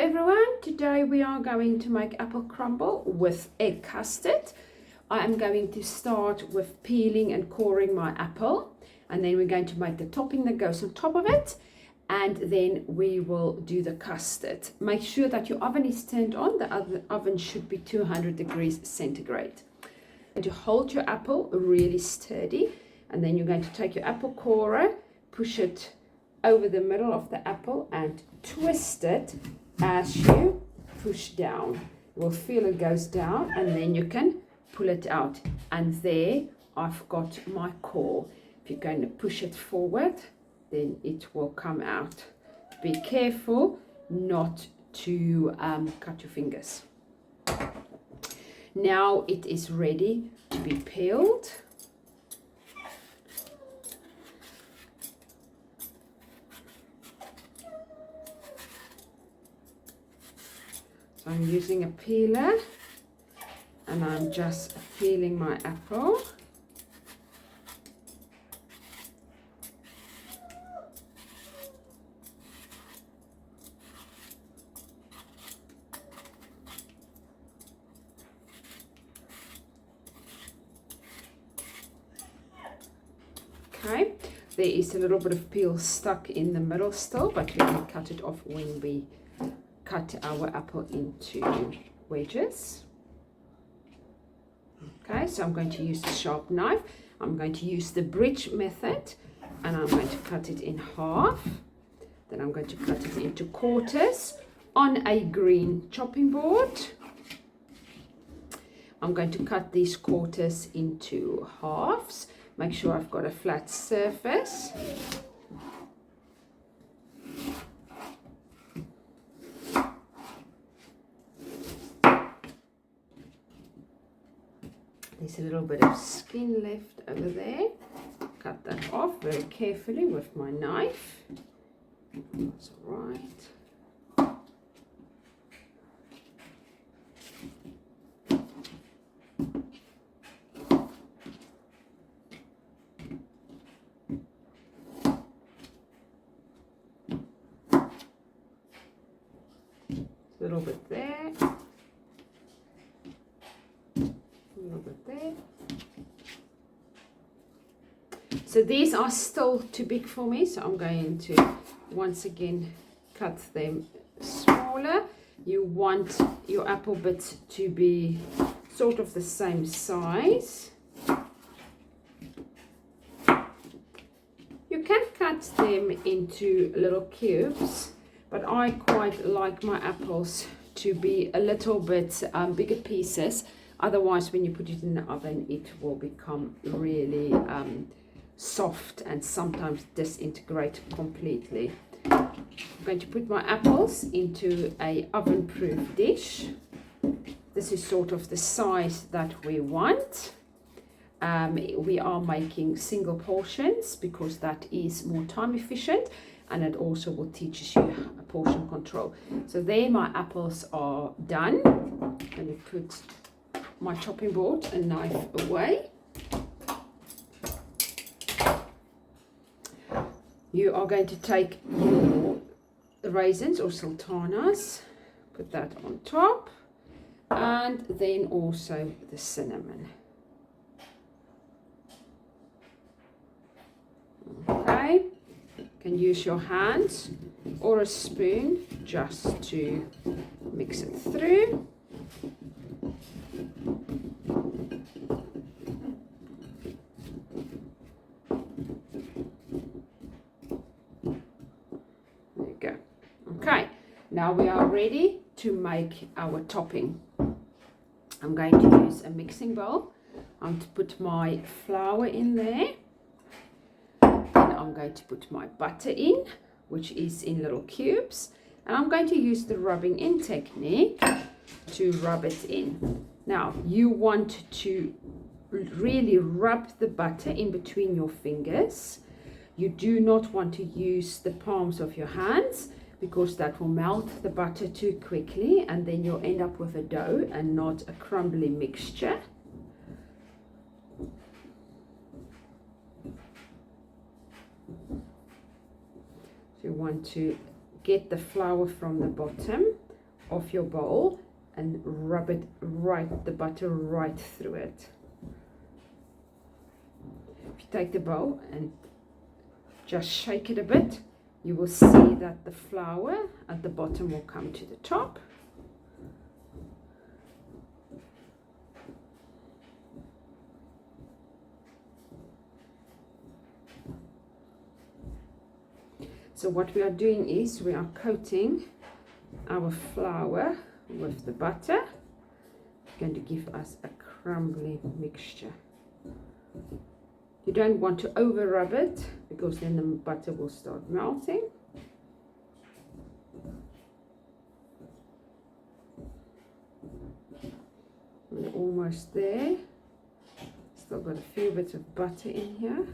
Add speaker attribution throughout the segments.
Speaker 1: everyone, today we are going to make apple crumble with egg custard. I am going to start with peeling and coring my apple, and then we're going to make the topping that goes on top of it, and then we will do the custard. Make sure that your oven is turned on. The oven should be 200 degrees centigrade. And to hold your apple really sturdy, and then you're going to take your apple corer, push it over the middle of the apple and twist it as you push down. You will feel it goes down, and then you can pull it out, and there I've got my core. If you're going to push it forward, then it will come out. Be careful not to cut your fingers. Now it is ready to be peeled. So I'm using a peeler and I'm just peeling my apple. Okay, there is a little bit of peel stuck in the middle still, but we can cut it off when we cut our apple into wedges. Okay, so I'm going to use the sharp knife. I'm going to use the bridge method, and I'm going to cut it in half. Then I'm going to cut it into quarters on a green chopping board. I'm going to cut these quarters into halves. Make sure I've got a flat surface. There's a little bit of skin left over there. Cut that off very carefully with my knife. That's all right. A little bit there. There. So these are still too big for me, so I'm going to once again cut them smaller. You want your apple bits to be sort of the same size. You can cut them into little cubes, but I quite like my apples to be a little bit bigger pieces. Otherwise, when you put it in the oven, it will become really soft and sometimes disintegrate completely. I'm going to put my apples into an oven-proof dish. This is sort of the size that we want. We are making single portions because that is more time efficient, and it also will teach you a portion control. So there my apples are done. I'm going to put my chopping board and knife away. You are going to take your raisins or sultanas, put that on top, and then also the cinnamon. Okay, you can use your hands or a spoon just to mix it through. Okay, now we are ready to make our topping. I'm going to use a mixing bowl. I'm going to put my flour in there. Then I'm going to put my butter in, which is in little cubes. And I'm going to use the rubbing in technique to rub it in. Now, you want to really rub the butter in between your fingers. You do not want to use the palms of your hands, because that will melt the butter too quickly, and then you'll end up with a dough and not a crumbly mixture. So you want to get the flour from the bottom of your bowl and rub it the butter right through it. If you take the bowl and just shake it a bit, you will see that the flour at the bottom will come to the top. So what we are doing is we are coating our flour with the butter. It's going to give us a crumbly mixture. You don't want to over rub it because then the butter will start melting. We're almost there. Still got a few bits of butter in here.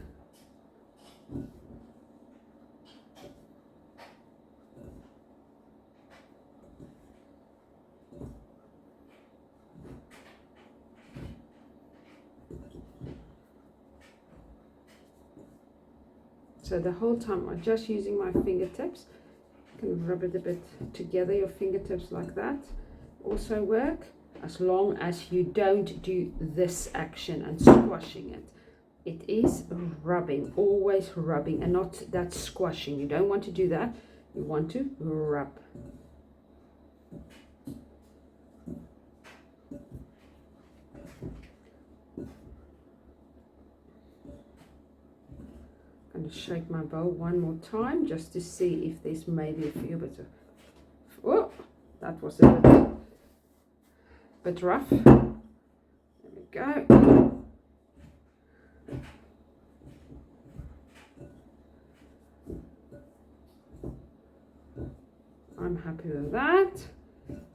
Speaker 1: So the whole time I'm just using my fingertips. You can rub it a bit together, your fingertips like that. Also work, as long as you don't do this action and squashing it. It is rubbing, always rubbing, and not that squashing. You don't want to do that. You want to rub. I'm going to shake my bowl one more time just to see if there's maybe a few bits of, oh, that was a bit rough. There we go. I'm happy with that.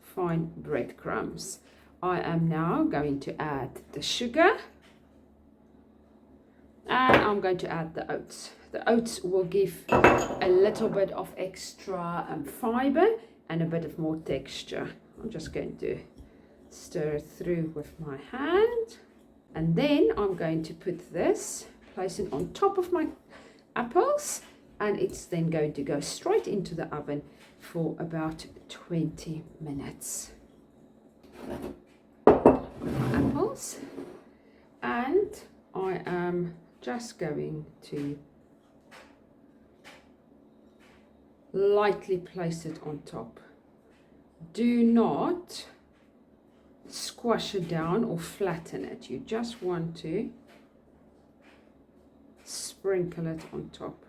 Speaker 1: Fine breadcrumbs. I am now going to add the sugar. And I'm going to add the oats. The oats will give a little bit of extra fiber and a bit of more texture. I'm just going to stir it through with my hand. And then I'm going to put this, place it on top of my apples, and it's then going to go straight into the oven for about 20 minutes. My apples, and I am just going to lightly place it on top. Do not squash it down or flatten it. You just want to sprinkle it on top.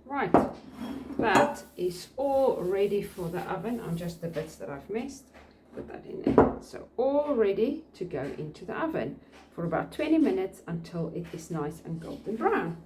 Speaker 1: Right, that is all ready for the oven. On just the bits that I've missed, put that in there. So all ready to go into the oven for about 20 minutes until it is nice and golden brown.